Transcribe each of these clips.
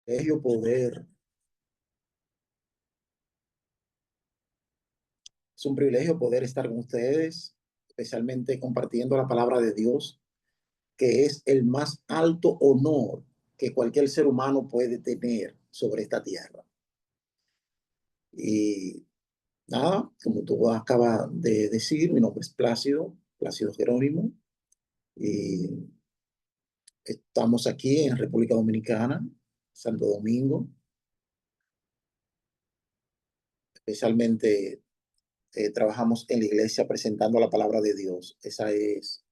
Privilegio poder, es un privilegio poder estar con ustedes, especialmente compartiendo la palabra de Dios, que es el más alto honor que cualquier ser humano puede tener sobre esta tierra. Y nada, como tú acabas de decir, mi nombre es Plácido Jerónimo, y estamos aquí en República Dominicana, Santo Domingo, especialmente trabajamos en la iglesia presentando la palabra de Dios. Esa es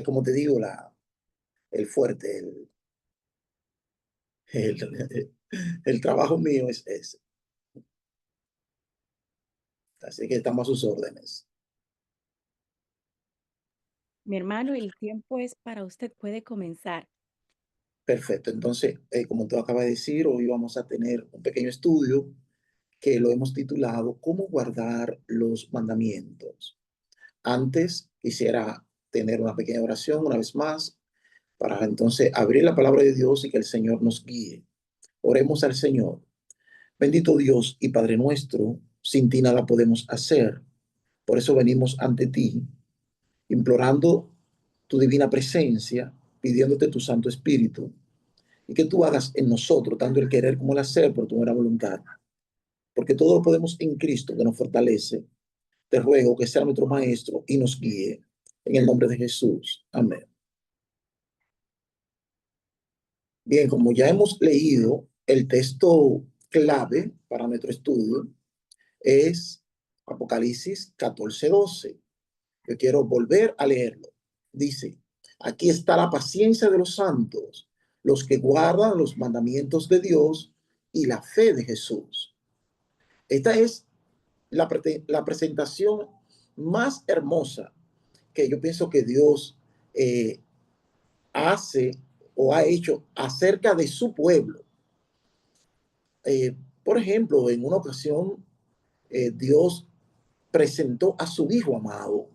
como te digo, el fuerte, el, el trabajo mío es ese. Así que estamos a sus órdenes. Mi hermano, el tiempo es para usted, puede comenzar. Perfecto. Entonces, como tú acabas de decir, hoy vamos a tener un pequeño estudio que lo hemos titulado ¿Cómo guardar los mandamientos? Antes quisiera tener una pequeña oración una vez más para entonces abrir la palabra de Dios y que el Señor nos guíe. Oremos al Señor. Bendito Dios y Padre nuestro, sin ti nada podemos hacer. Por eso venimos ante ti, implorando tu divina presencia, pidiéndote tu Santo Espíritu, y que tú hagas en nosotros tanto el querer como el hacer por tu buena voluntad. Porque todo lo podemos en Cristo que nos fortalece. Te ruego que sea nuestro Maestro y nos guíe. En el nombre de Jesús. Amén. Bien, como ya hemos leído, el texto clave para nuestro estudio es Apocalipsis 14:12. Yo quiero volver a leerlo. Dice, aquí está la paciencia de los santos, los que guardan los mandamientos de Dios y la fe de Jesús. Esta es la presentación más hermosa que yo pienso que Dios eh, hace o ha hecho acerca de su pueblo. Por ejemplo, en una ocasión, Dios presentó a su hijo amado.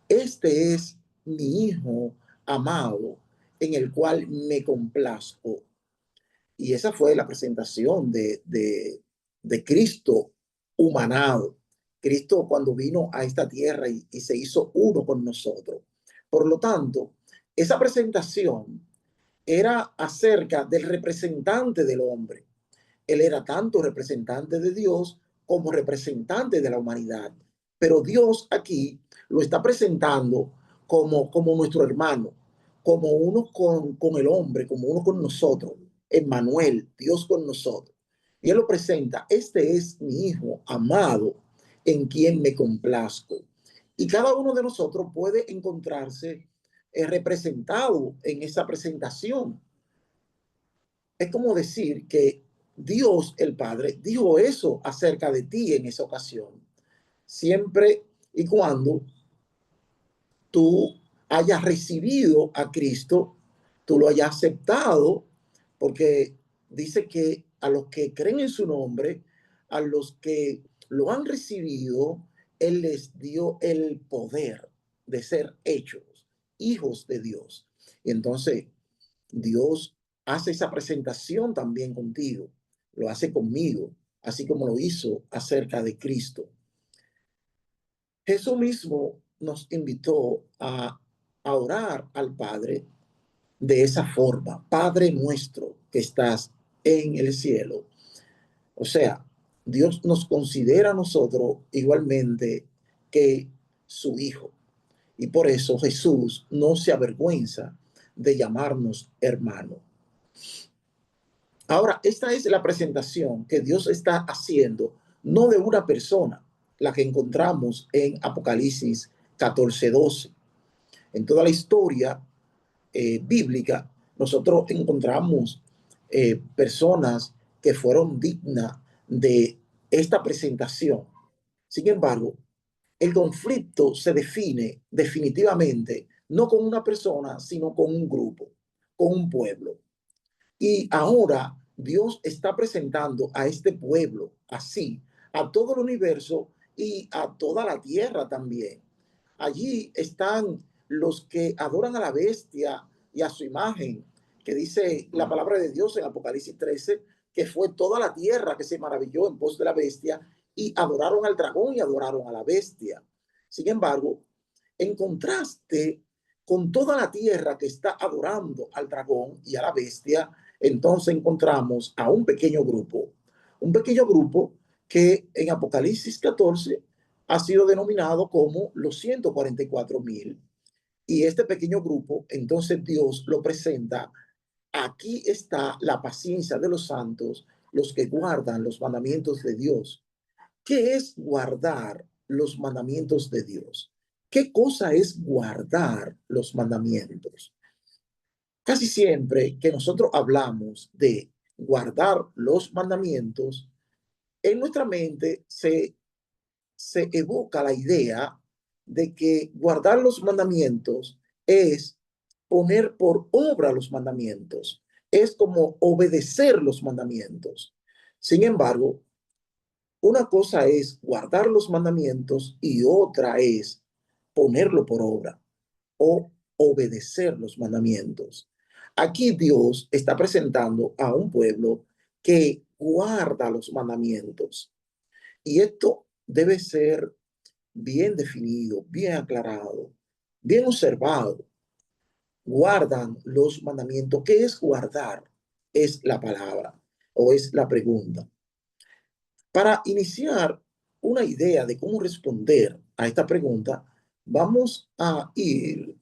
Este es mi hijo amado en el cual me complazco. Y esa fue la presentación de Cristo humanado. Cristo cuando vino a esta tierra y se hizo uno con nosotros. Por lo tanto, esa presentación era acerca del representante del hombre. Él era tanto representante de Dios como representante de la humanidad. Pero Dios aquí lo está presentando como nuestro hermano, como uno con el hombre, como uno con nosotros. Emmanuel, Dios con nosotros. Y Él lo presenta, este es mi hijo amado en quien me complazco. Y cada uno de nosotros puede encontrarse representado en esa presentación. Es como decir que Dios el Padre dijo eso acerca de ti en esa ocasión, siempre y cuando tú hayas recibido a Cristo, tú lo hayas aceptado, porque dice que a los que creen en su nombre, a los que lo han recibido, Él les dio el poder de ser hechos hijos de Dios. Y entonces Dios hace esa presentación también contigo, lo hace conmigo, así como lo hizo acerca de Cristo. Jesús mismo nos invitó a orar al Padre de esa forma, Padre nuestro que estás en el cielo. O sea, Dios nos considera a nosotros igualmente que su Hijo. Y por eso Jesús no se avergüenza de llamarnos hermano. Ahora, esta es la presentación que Dios está haciendo, no de una persona, la que encontramos en Apocalipsis 14:12. En toda la historia bíblica, nosotros encontramos personas que fueron dignas de esta presentación. Sin embargo, el conflicto se define definitivamente no con una persona, sino con un grupo, con un pueblo. Y ahora Dios está presentando a este pueblo así, a todo el universo y a toda la tierra también. Allí están los que adoran a la bestia y a su imagen, que dice la palabra de Dios en Apocalipsis 13, que fue toda la tierra que se maravilló en pos de la bestia y adoraron al dragón y adoraron a la bestia. Sin embargo, en contraste con toda la tierra que está adorando al dragón y a la bestia, entonces encontramos a un pequeño grupo que en Apocalipsis 14 ha sido denominado como los 144,000. Y este pequeño grupo, entonces Dios lo presenta: aquí está la paciencia de los santos, los que guardan los mandamientos de Dios. ¿Qué es guardar los mandamientos de Dios? ¿Qué cosa es guardar los mandamientos? Casi siempre que nosotros hablamos de guardar los mandamientos, en nuestra mente se evoca la idea de que guardar los mandamientos es poner por obra los mandamientos, es como obedecer los mandamientos. Sin embargo, una cosa es guardar los mandamientos y otra es ponerlo por obra o obedecer los mandamientos. Aquí Dios está presentando a un pueblo que guarda los mandamientos, y esto debe ser bien definido, bien aclarado, bien observado. Guardan los mandamientos. ¿Qué es guardar? Es la palabra o es la pregunta. Para iniciar una idea de cómo responder a esta pregunta, vamos a ir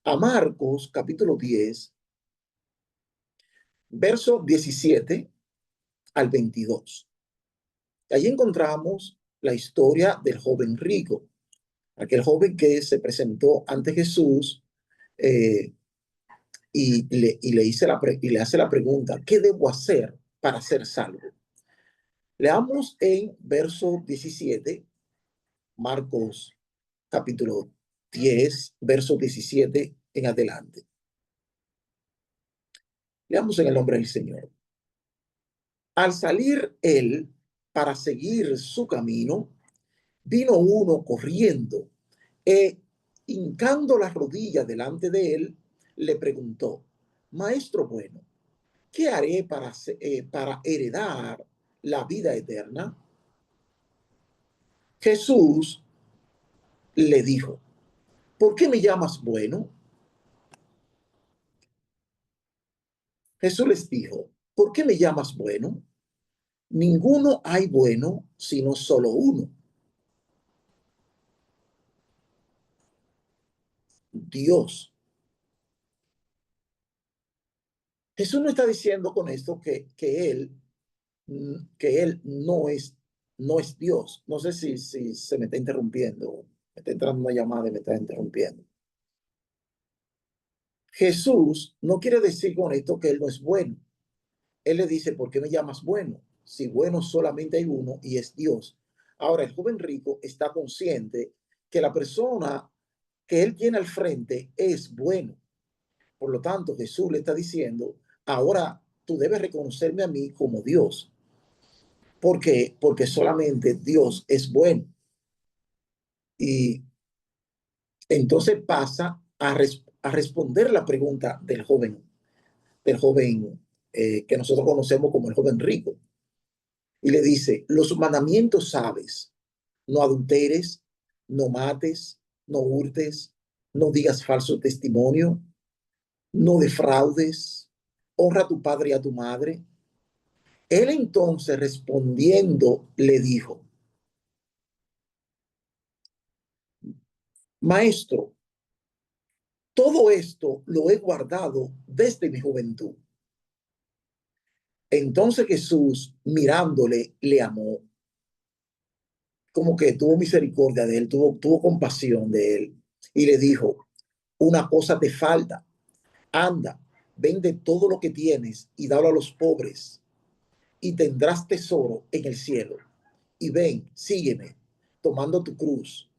a Marcos capítulo 10, verso 17 al 22. Allí encontramos la historia del joven rico, aquel joven que se presentó ante Jesús, eh, y le hace la pregunta: ¿qué debo hacer para ser salvo? Leamos en verso 17, Marcos capítulo 10, verso 17 en adelante. Leamos en el nombre del Señor. Al salir él para seguir su camino, vino uno corriendo e, hincando las rodillas delante de él, le preguntó: Maestro bueno, ¿qué haré para heredar la vida eterna? Jesús le dijo: ¿por qué me llamas bueno? Jesús les dijo: ¿por qué me llamas bueno? Ninguno hay bueno, sino solo uno, Dios. Jesús no está diciendo con esto que él no es Dios. No sé si se me está interrumpiendo. Me está entrando una llamada y me está interrumpiendo. Jesús no quiere decir con esto que él no es bueno. Él le dice: ¿por qué me llamas bueno? Si bueno solamente hay uno y es Dios. Ahora, el joven rico está consciente que la persona que él tiene al frente es bueno. Por lo tanto, Jesús le está diciendo: ahora tú debes reconocerme a mí como Dios. ¿Por qué? Porque solamente Dios es bueno. Y entonces pasa a responder la pregunta del joven que nosotros conocemos como el joven rico. Y le dice: los mandamientos sabes: no adulteres, no mates, no hurtes, no digas falso testimonio, no defraudes, honra a tu padre y a tu madre. Él entonces respondiendo le dijo: Maestro, todo esto lo he guardado desde mi juventud. Entonces Jesús, mirándole, le amó, como que tuvo misericordia de él, tuvo compasión de él, y le dijo: una cosa te falta. Anda, vende todo lo que tienes y dalo a los pobres, y tendrás tesoro en el cielo. Y ven, sígueme, tomando tu cruz.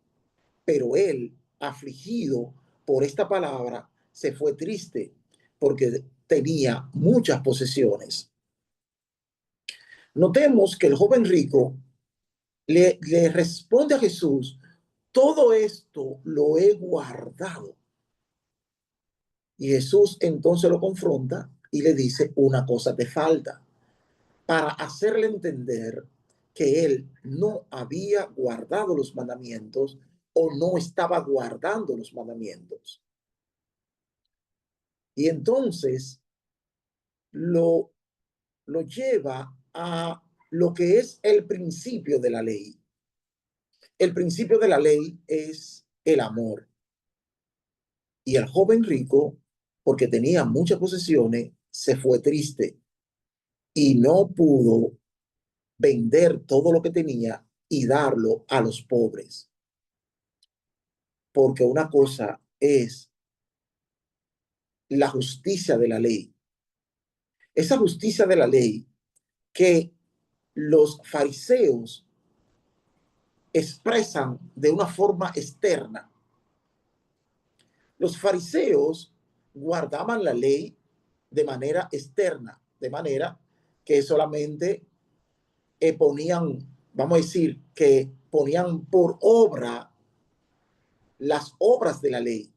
Pero él, afligido por esta palabra, se fue triste, porque tenía muchas posesiones. Notemos que el joven rico le responde a Jesús: todo esto lo he guardado. Y Jesús entonces lo confronta y le dice, una cosa te falta, para hacerle entender que él no había guardado los mandamientos o no estaba guardando los mandamientos. Y entonces lo, lo lleva a lo que es el principio de la ley. El principio de la ley es el amor. Y el joven rico, porque tenía muchas posesiones, se fue triste y no pudo vender todo lo que tenía y darlo a los pobres. Porque una cosa es la justicia de la ley. Esa justicia de la ley que los fariseos expresan de una forma externa. Los fariseos guardaban la ley de manera externa, de manera que solamente ponían, vamos a decir, que ponían por obra las obras de la ley.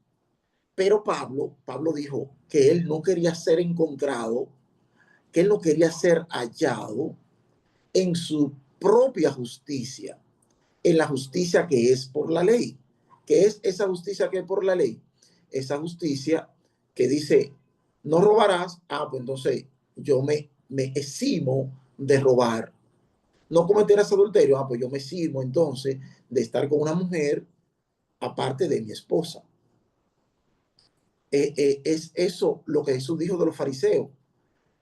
Pero Pablo dijo que él no quería ser encontrado, que él no quería ser hallado en su propia justicia, en la justicia que es por la ley. ¿Qué es esa justicia que es por la ley? Esa justicia que dice, no robarás, pues entonces yo me eximo de robar. No cometerás adulterio, pues yo me eximo entonces de estar con una mujer aparte de mi esposa. Es eso lo que Jesús dijo de los fariseos,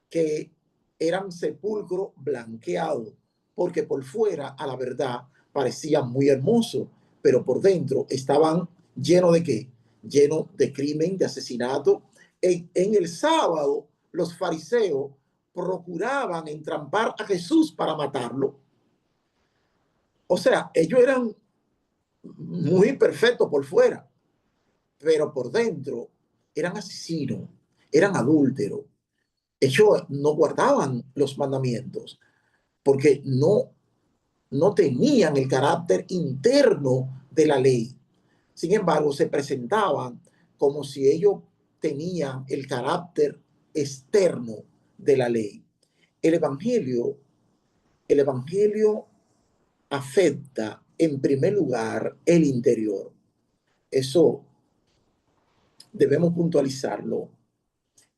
que eran sepulcro blanqueado, porque por fuera, a la verdad, parecían muy hermosos, pero por dentro estaban llenos de qué? Llenos de crimen, de asesinato. En el sábado, los fariseos procuraban entrampar a Jesús para matarlo. O sea, ellos eran muy perfectos por fuera, pero por dentro eran asesinos, eran adúlteros. Ellos no guardaban los mandamientos porque no tenían el carácter interno de la ley. Sin embargo, se presentaban como si ellos tenían el carácter externo de la ley. El evangelio, el evangelio afecta en primer lugar el interior. Eso debemos puntualizarlo.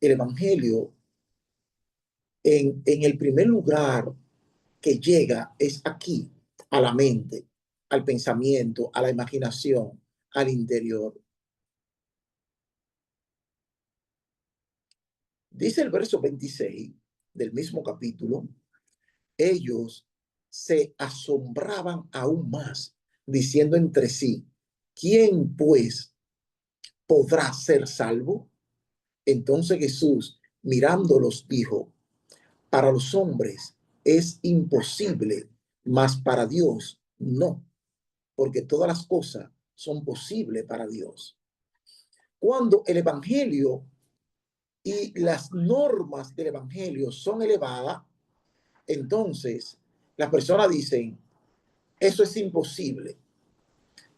El evangelio en el primer lugar que llega es aquí, a la mente, al pensamiento, a la imaginación, al interior. Dice el verso 26 del mismo capítulo, ellos se asombraban aún más, diciendo entre sí, ¿quién pues podrá ser salvo? Entonces Jesús, mirándolos, dijo, para los hombres es imposible, mas para Dios no, porque todas las cosas son posibles para Dios. Cuando el evangelio y las normas del evangelio son elevadas, entonces las personas dicen, eso es imposible.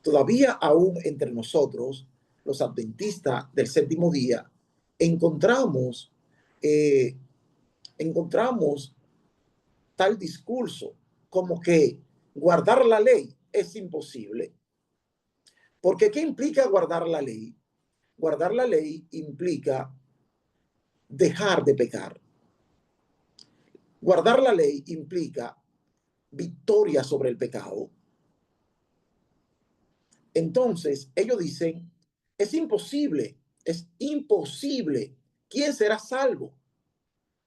Todavía aún entre nosotros, los adventistas del séptimo día, encontramos, eh, encontramos tal discurso como que guardar la ley es imposible. Porque ¿qué implica guardar la ley? Guardar la ley implica dejar de pecar. Guardar la ley implica victoria sobre el pecado. Entonces, ellos dicen, es imposible, es imposible. ¿Quién será salvo?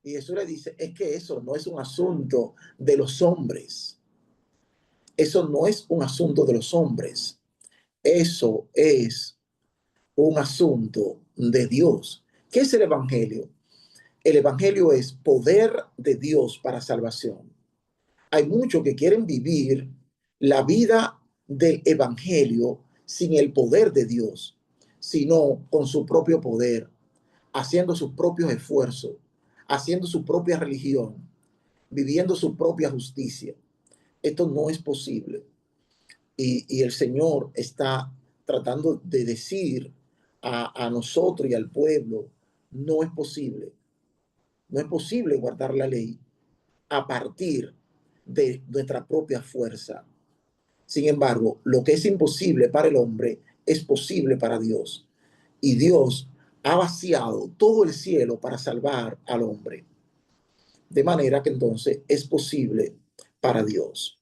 Y Jesús le dice, es que eso no es un asunto de los hombres. Eso no es un asunto de los hombres. Eso es un asunto de Dios. ¿Qué es el evangelio? El evangelio es poder de Dios para salvación. Hay muchos que quieren vivir la vida del evangelio sin el poder de Dios, sino con su propio poder, haciendo sus propios esfuerzos, haciendo su propia religión, viviendo su propia justicia. Esto no es posible. Y el Señor está tratando de decir a nosotros y al pueblo, no es posible. No es posible guardar la ley a partir de nuestra propia fuerza. Sin embargo, lo que es imposible para el hombre es posible para Dios. Y Dios ha vaciado todo el cielo para salvar al hombre. De manera que entonces es posible para Dios.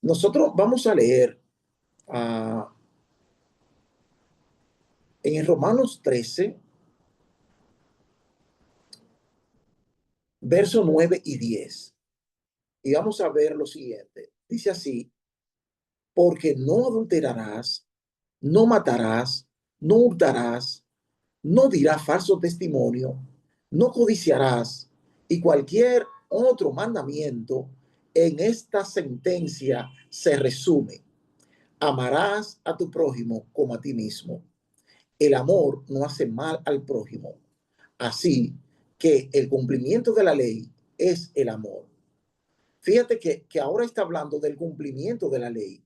Nosotros vamos a leer en el Romanos 13, versos 9 y 10. Y vamos a ver lo siguiente. Dice así: porque no adulterarás, no matarás, no hurtarás, no dirás falso testimonio, no codiciarás, y cualquier otro mandamiento en esta sentencia se resume: amarás a tu prójimo como a ti mismo. El amor no hace mal al prójimo. Así que el cumplimiento de la ley es el amor. Fíjate que ahora está hablando del cumplimiento de la ley.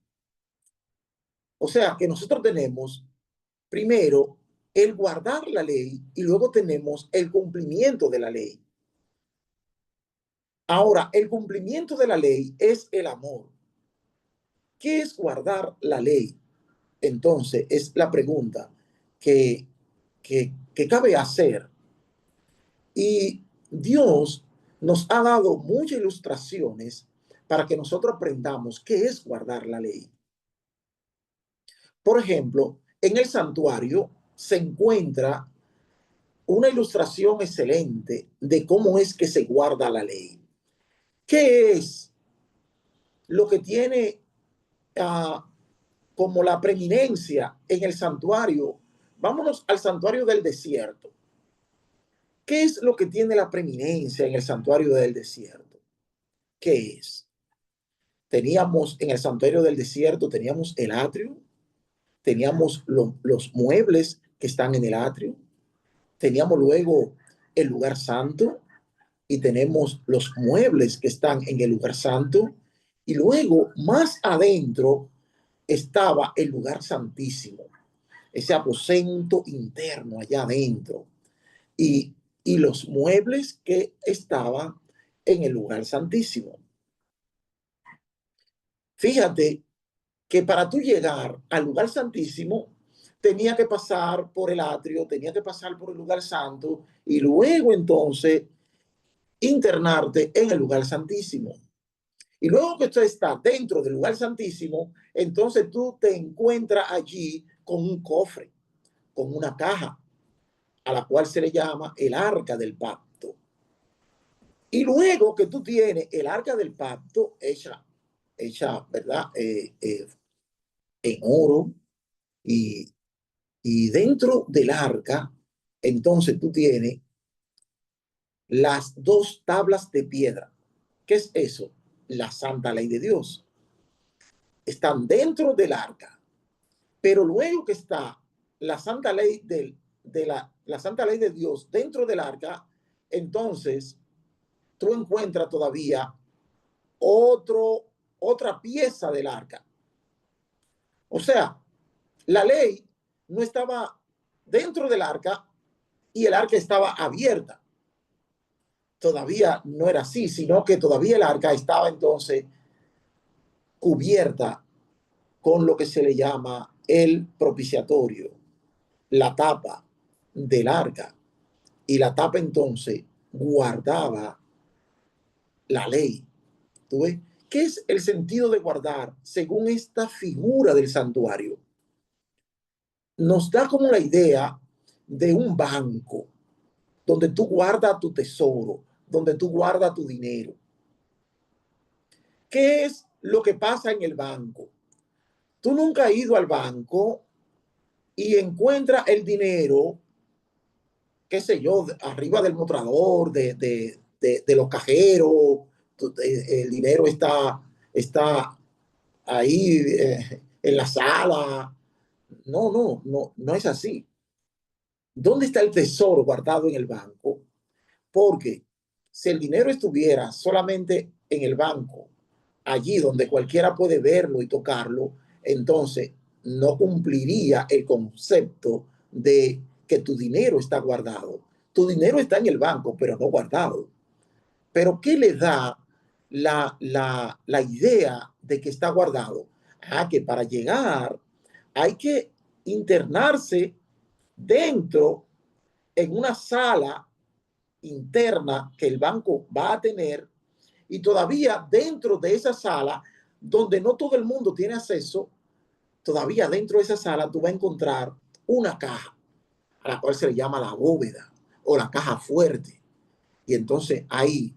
O sea, que nosotros tenemos primero el guardar la ley y luego tenemos el cumplimiento de la ley. Ahora, el cumplimiento de la ley es el amor. ¿Qué es guardar la ley? Entonces, es la pregunta que cabe hacer. Y Dios nos ha dado muchas ilustraciones para que nosotros aprendamos qué es guardar la ley. Por ejemplo, en el santuario se encuentra una ilustración excelente de cómo es que se guarda la ley. ¿Qué es lo que tiene como la preeminencia en el santuario? Vámonos al santuario del desierto. ¿Qué es lo que tiene la preeminencia en el santuario del desierto? ¿Qué es? Teníamos en el santuario del desierto, teníamos el atrio, teníamos los muebles que están en el atrio, teníamos luego el lugar santo y tenemos los muebles que están en el lugar santo, y luego más adentro estaba el lugar santísimo, ese aposento interno allá adentro, y, y los muebles que estaban en el lugar santísimo. Fíjate que para tú llegar al lugar santísimo, tenía que pasar por el atrio, tenía que pasar por el lugar santo y luego entonces internarte en el lugar santísimo. Y luego que usted está dentro del lugar santísimo, entonces tú te encuentras allí con un cofre, con una caja, a la cual se le llama el arca del pacto. Y luego que tú tienes el arca del pacto hecha, ¿verdad? En oro, y, y dentro del arca, entonces tú tienes las dos tablas de piedra. ¿Qué es eso? La santa ley de Dios. Están dentro del arca, pero luego que está la santa ley la santa ley de Dios dentro del arca, entonces tú encuentras todavía otra pieza del arca. O sea, la ley no estaba dentro del arca y el arca estaba abierta. Todavía no era así, sino que todavía el arca estaba entonces cubierta con lo que se le llama el propiciatorio, la tapa del arca. Y la tapa entonces guardaba la ley. ¿Tú ves? ¿Qué es el sentido de guardar según esta figura del santuario? Nos da como la idea de un banco donde tú guardas tu tesoro, donde tú guardas tu dinero. ¿Qué es lo que pasa en el banco? Tú nunca has ido al banco y encuentras el dinero, qué sé yo, arriba del mostrador, de los cajeros. El dinero está ahí en la sala. No es así. ¿Dónde está el tesoro guardado en el banco? Porque si el dinero estuviera solamente en el banco, allí donde cualquiera puede verlo y tocarlo, entonces no cumpliría el concepto de que tu dinero está guardado. Tu dinero está en el banco, pero no guardado. Pero ¿qué le da la idea de que está guardado? Ah, que para llegar hay que internarse dentro en una sala interna que el banco va a tener, y todavía dentro de esa sala, donde no todo el mundo tiene acceso, todavía dentro de esa sala tú vas a encontrar una caja a la cual se le llama la bóveda o la caja fuerte. Y entonces hay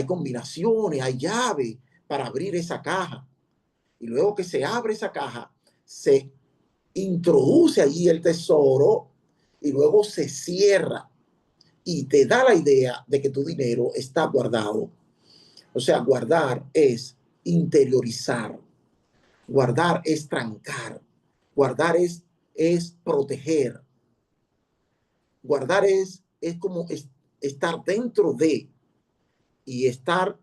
combinaciones, hay llaves para abrir esa caja. Y luego que se abre esa caja, se introduce allí el tesoro y luego se cierra y te da la idea de que tu dinero está guardado. O sea, guardar es interiorizar, guardar es trancar, guardar es proteger, guardar es como estar dentro de y estar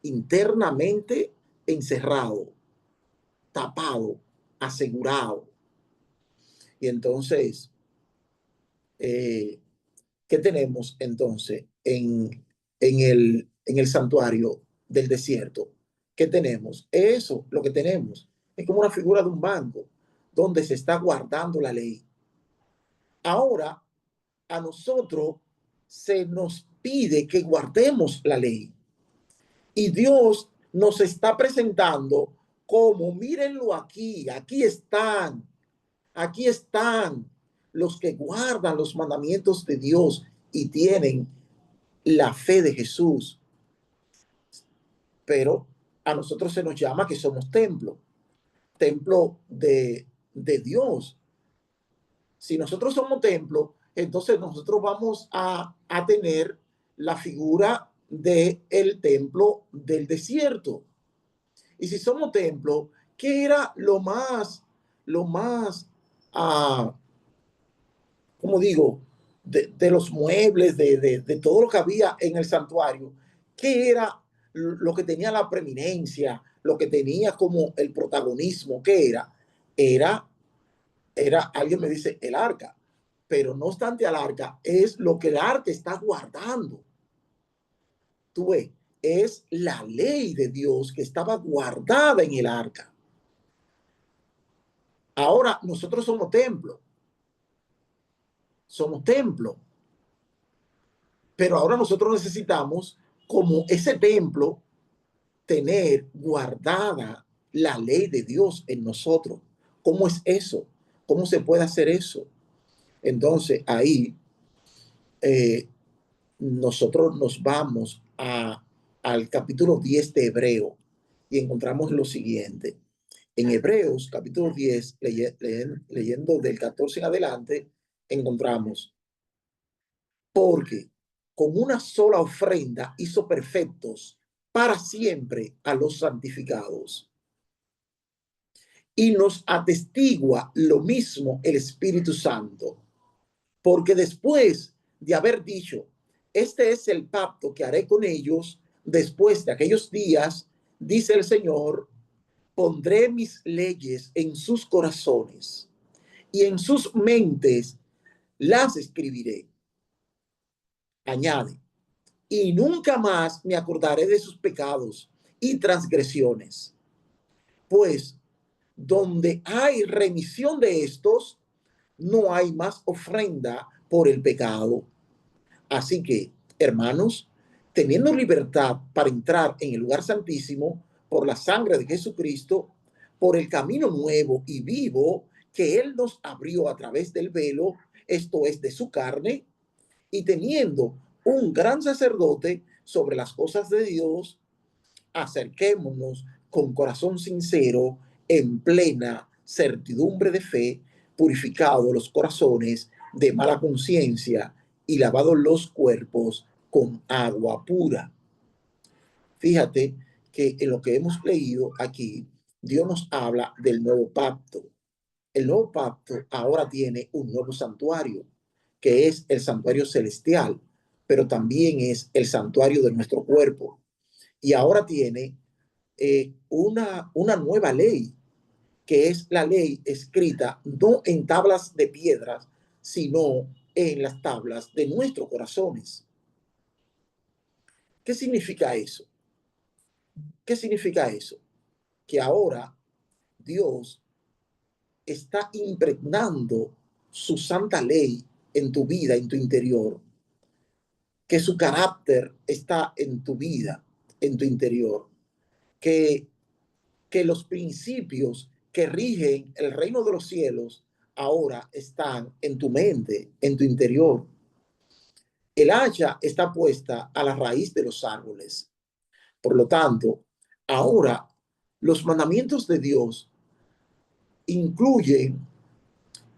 internamente encerrado, tapado, asegurado. Y entonces, eh, ¿qué tenemos entonces en el santuario del desierto? ¿Qué tenemos? Eso, lo que tenemos. Es como una figura de un banco donde se está guardando la ley. Ahora, a nosotros se nos pide que guardemos la ley. Y Dios nos está presentando como, mírenlo aquí, aquí están los que guardan los mandamientos de Dios y tienen la fe de Jesús. Pero a nosotros se nos llama que somos templo de Dios. Si nosotros somos templo, entonces nosotros vamos a tener la figura del templo del desierto. Y si somos templo, ¿qué era lo más, ah, como digo, de los muebles, de todo lo que había en el santuario? ¿Qué era lo que tenía la preeminencia, lo que tenía como el protagonismo? ¿Qué era? Era, alguien me dice, el arca. Pero no obstante al arca, es lo que el arca está guardando. Tú ves, es la ley de Dios que estaba guardada en el arca. Ahora nosotros somos templo, pero ahora nosotros necesitamos, como ese templo, tener guardada la ley de Dios en nosotros. ¿Cómo es eso? ¿Cómo se puede hacer eso? Entonces ahí nosotros nos vamos al capítulo 10 de Hebreo y encontramos lo siguiente. En Hebreos capítulo 10, leyendo del 14 en adelante, encontramos: porque con una sola ofrenda hizo perfectos para siempre a los santificados. Y nos atestigua lo mismo el Espíritu Santo, porque después de haber dicho, este es el pacto que haré con ellos después de aquellos días, dice el Señor, pondré mis leyes en sus corazones y en sus mentes las escribiré. Añade, y nunca más me acordaré de sus pecados y transgresiones. Pues donde hay remisión de estos, no hay más ofrenda por el pecado. Así que, hermanos, teniendo libertad para entrar en el lugar santísimo por la sangre de Jesucristo, por el camino nuevo y vivo que Él nos abrió a través del velo, esto es de su carne, y teniendo un gran sacerdote sobre las cosas de Dios, acerquémonos con corazón sincero, en plena certidumbre de fe, purificados los corazones de mala conciencia y lavados los cuerpos con agua pura. Fíjate que en lo que hemos leído aquí, Dios nos habla del nuevo pacto. El nuevo pacto ahora tiene un nuevo santuario, que es el santuario celestial, pero también es el santuario de nuestro cuerpo. Y ahora tiene una nueva ley. que es la ley escrita no en tablas de piedras, sino en las tablas de nuestros corazones. ¿Qué significa eso? ¿Qué significa eso? Que ahora Dios está impregnando su santa ley en tu vida, en tu interior, que su carácter está en tu vida, en tu interior, que, que los principios que rigen el reino de los cielos ahora están en tu mente, en tu interior. El hacha está puesta a la raíz de los árboles. Por lo tanto, ahora los mandamientos de Dios incluyen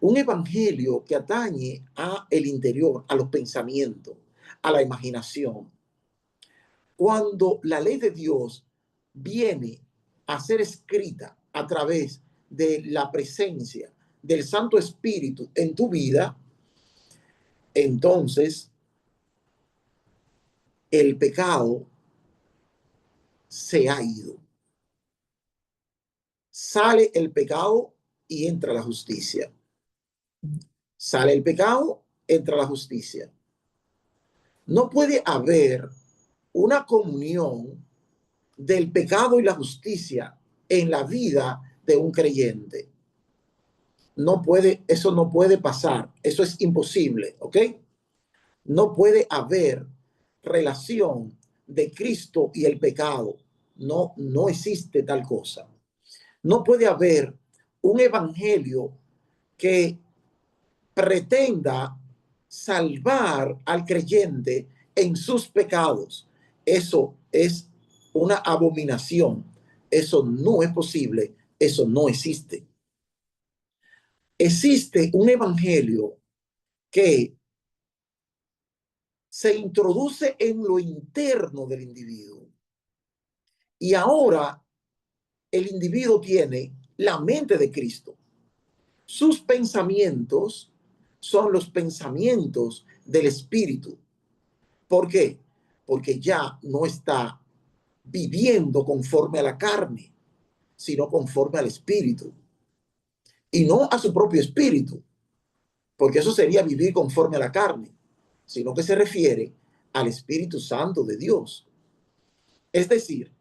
un evangelio que atañe a el interior, a los pensamientos, a la imaginación. Cuando la ley de Dios viene a ser escrita a través de la presencia del Santo Espíritu en tu vida, entonces el pecado se ha ido. Sale el pecado y entra la justicia. Sale el pecado, entra la justicia. No puede haber una comunión del pecado y la justicia en la vida de un creyente. No puede, eso no puede pasar. Eso es imposible, ¿ok? No puede haber relación de Cristo y el pecado. No, no existe tal cosa. No puede haber un evangelio que pretenda salvar al creyente en sus pecados. Eso es una abominación. Eso no es posible. Eso no existe. Existe un evangelio que se introduce en lo interno del individuo. Y ahora el individuo tiene la mente de Cristo. Sus pensamientos son los pensamientos del Espíritu. ¿Por qué? Porque ya no está viviendo conforme a la carne, sino conforme al Espíritu. Y no a su propio espíritu, porque eso sería vivir conforme a la carne, sino que se refiere al Espíritu Santo de Dios. Es decir,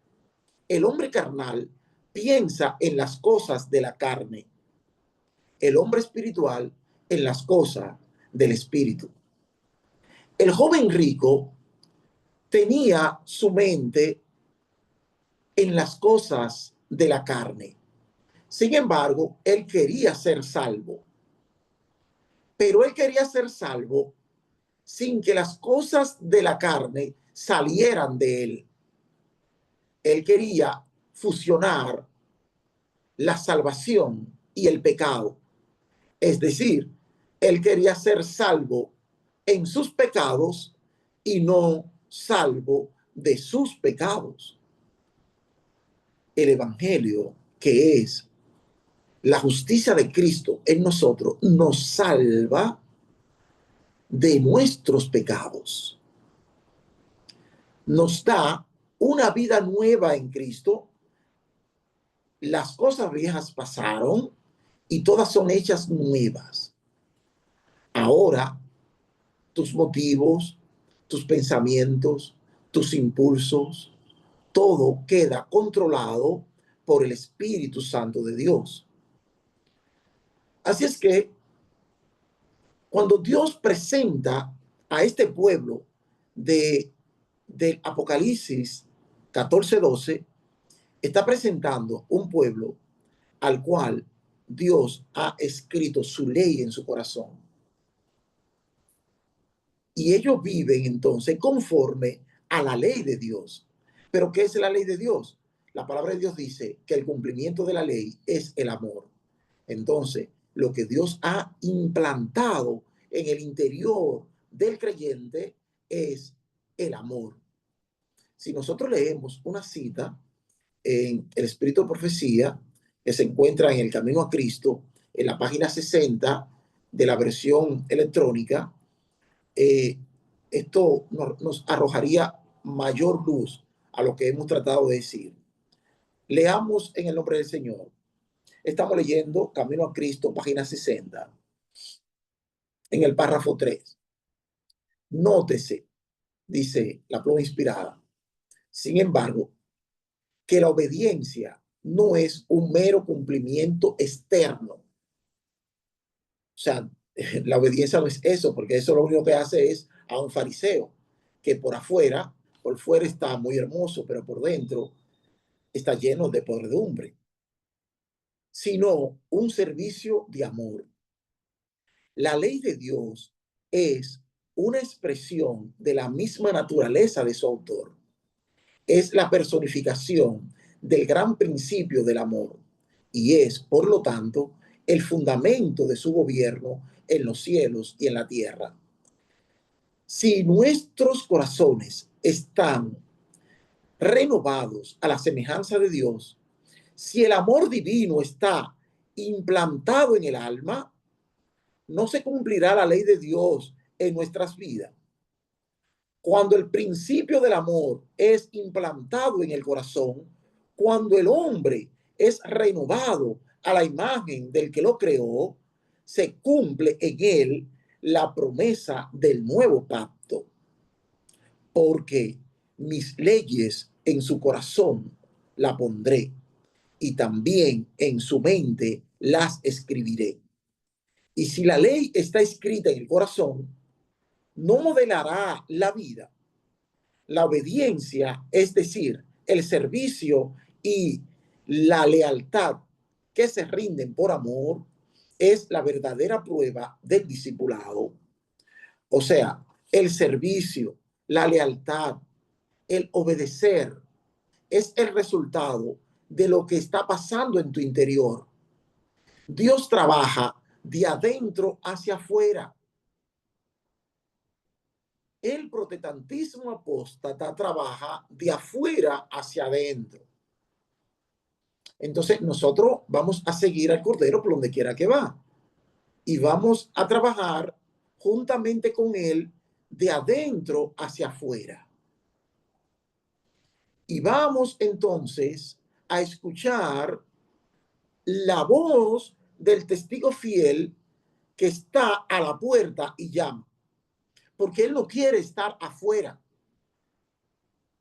el hombre carnal piensa en las cosas de la carne, el hombre espiritual en las cosas del Espíritu. El joven rico tenía su mente en las cosas de la carne. Sin embargo, él quería ser salvo, pero él quería ser salvo sin que las cosas de la carne salieran de él. Él quería fusionar la salvación y el pecado. Es decir, él quería ser salvo en sus pecados y no salvo de sus pecados. El evangelio, que es la justicia de Cristo en nosotros, nos salva de nuestros pecados. Nos da una vida nueva en Cristo. Las cosas viejas pasaron y todas son hechas nuevas. Ahora, tus motivos, tus pensamientos, tus impulsos, todo queda controlado por el Espíritu Santo de Dios. Así es que cuando Dios presenta a este pueblo del Apocalipsis 14:12, está presentando un pueblo al cual Dios ha escrito su ley en su corazón. Y ellos viven entonces conforme a la ley de Dios. ¿Pero qué es la ley de Dios? La palabra de Dios dice que el cumplimiento de la ley es el amor. Entonces, lo que Dios ha implantado en el interior del creyente es el amor. Si nosotros leemos una cita en el Espíritu de Profecía, que se encuentra en el Camino a Cristo, en la página 60 de la versión electrónica, eh, esto nos arrojaría mayor luz a lo que hemos tratado de decir. Leamos en el nombre del Señor. Estamos leyendo Camino a Cristo, página 60, en el párrafo 3. Nótese, dice la pluma inspirada, sin embargo, que la obediencia no es un mero cumplimiento externo. O sea, la obediencia no es eso, porque eso lo único que hace es a un fariseo, que por fuera está muy hermoso, pero por dentro está lleno de podredumbre, sino un servicio de amor. La ley de Dios es una expresión de la misma naturaleza de su autor. Es la personificación del gran principio del amor y es, por lo tanto, el fundamento de su gobierno en los cielos y en la tierra. Si nuestros corazones están renovados a la semejanza de Dios, si el amor divino está implantado en el alma, no se cumplirá la ley de Dios en nuestras vidas. Cuando el principio del amor es implantado en el corazón, cuando el hombre es renovado a la imagen del que lo creó, se cumple en él la promesa del nuevo pacto. Porque mis leyes en su corazón la pondré y también en su mente las escribiré. Y si la ley está escrita en el corazón, no modelará la vida. La obediencia, es decir, el servicio y la lealtad que se rinden por amor, es la verdadera prueba del discipulado. O sea, el servicio, la lealtad, el obedecer, es el resultado de lo que está pasando en tu interior. Dios trabaja de adentro hacia afuera. El protestantismo apóstata trabaja de afuera hacia adentro. Entonces nosotros vamos a seguir al Cordero por donde quiera que va y vamos a trabajar juntamente con él de adentro hacia afuera. Y vamos entonces a escuchar la voz del testigo fiel que está a la puerta y llama, porque él no quiere estar afuera.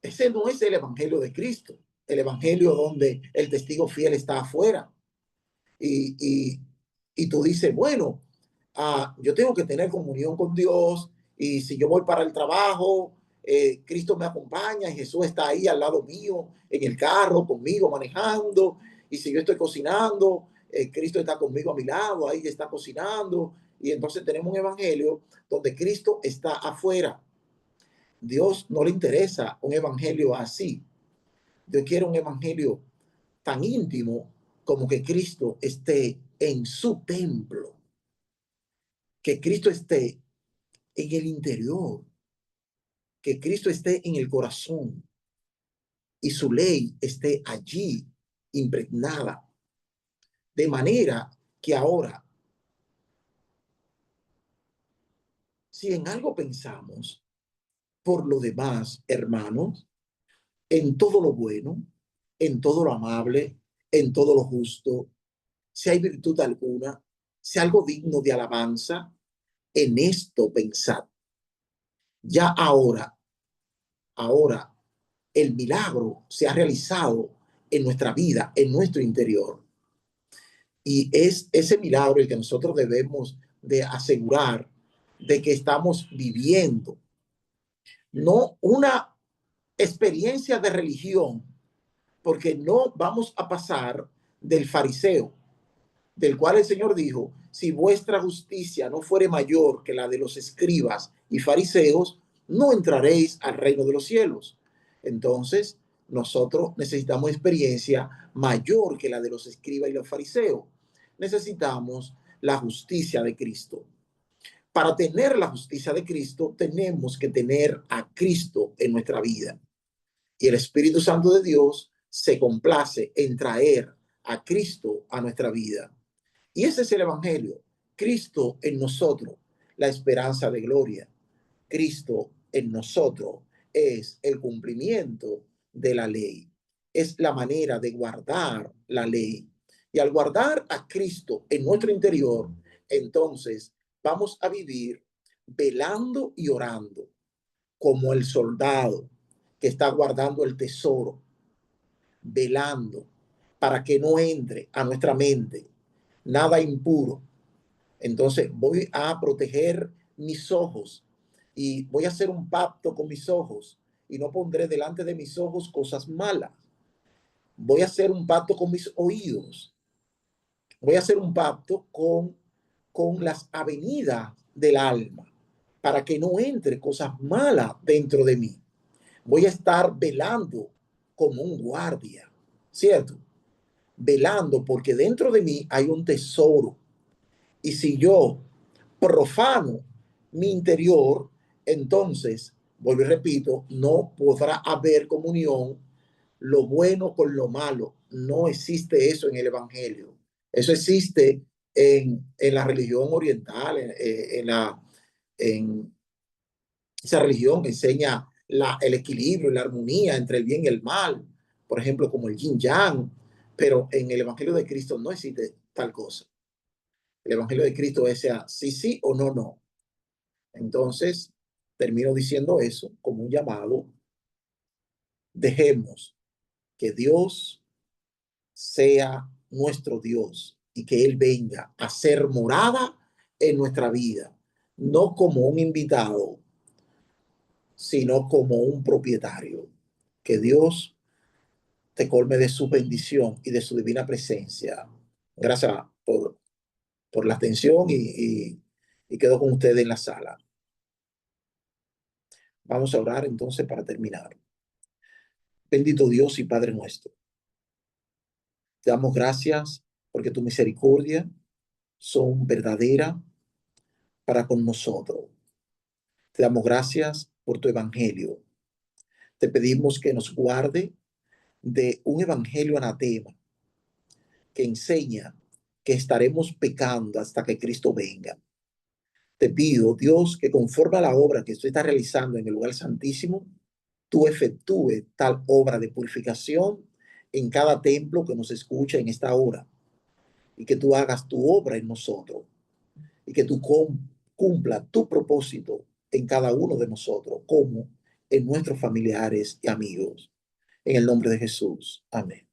Ese no es el evangelio de Cristo, el evangelio donde el testigo fiel está afuera. Y, y, y tú dices, bueno, yo tengo que tener comunión con Dios y si yo voy para el trabajo, Cristo me acompaña y Jesús está ahí al lado mío, en el carro, conmigo, manejando. Y si yo estoy cocinando, Cristo está conmigo a mi lado, ahí está cocinando. Y entonces tenemos un evangelio donde Cristo está afuera. Dios no le interesa un evangelio así. Dios quiere un evangelio tan íntimo como que Cristo esté en su templo, que Cristo esté en el interior, que Cristo esté en el corazón y su ley esté allí impregnada. De manera que ahora, si en algo pensamos, por lo demás, hermanos, en todo lo bueno, en todo lo amable, en todo lo justo, si hay virtud alguna, si algo digno de alabanza, en esto pensad. Ya ahora el milagro se ha realizado en nuestra vida, en nuestro interior. Y es ese milagro el que nosotros debemos de asegurar de que estamos viviendo, no una experiencia de religión, porque no vamos a pasar del fariseo, del cual el Señor dijo, si vuestra justicia no fuere mayor que la de los escribas y fariseos, no entraréis al reino de los cielos. Entonces, nosotros necesitamos experiencia mayor que la de los escribas y los fariseos. Necesitamos la justicia de Cristo. Para tener la justicia de Cristo, tenemos que tener a Cristo en nuestra vida. Y el Espíritu Santo de Dios se complace en traer a Cristo a nuestra vida. Y ese es el evangelio. Cristo en nosotros, la esperanza de gloria. Cristo en nosotros es el cumplimiento de la ley. Es la manera de guardar la ley. Y Y al guardar a Cristo en nuestro interior, entonces vamos a vivir velando y orando como el soldado que está guardando el tesoro, velando para que no entre a nuestra mente nada impuro. Entonces voy a proteger mis ojos y voy a hacer un pacto con mis ojos y no pondré delante de mis ojos cosas malas. Voy a hacer un pacto con mis oídos. Voy a hacer un pacto con las avenidas del alma para que no entre cosas malas dentro de mí. Voy a estar velando como un guardia, ¿cierto? Velando porque dentro de mí hay un tesoro. Y si yo profano mi interior, entonces, vuelvo y repito, no podrá haber comunión lo bueno con lo malo. No existe eso en el Evangelio. Eso existe en la religión oriental, en esa religión que enseña el equilibrio y la armonía entre el bien y el mal, por ejemplo, como el yin yang, pero en el Evangelio de Cristo no existe tal cosa. El Evangelio de Cristo es sea sí, sí o no, no. Entonces, termino diciendo eso como un llamado. Dejemos que Dios sea nuestro Dios y que Él venga a ser morada en nuestra vida, no como un invitado, sino como un propietario. Que Dios te colme de su bendición y de su divina presencia. Gracias por la atención y quedo con ustedes en la sala. Vamos a orar entonces para terminar. Bendito Dios y Padre nuestro, te damos gracias porque tu misericordia son verdadera para con nosotros. Te damos gracias por tu evangelio. Te pedimos que nos guarde de un evangelio anatema que enseña que estaremos pecando hasta que Cristo venga. Te pido, Dios, que conforme a la obra que tú estás realizando en el lugar santísimo, tú efectúes tal obra de purificación en cada templo que nos escucha en esta hora y que tú hagas tu obra en nosotros y que tú cumpla tu propósito en cada uno de nosotros, como en nuestros familiares y amigos. En el nombre de Jesús. Amén.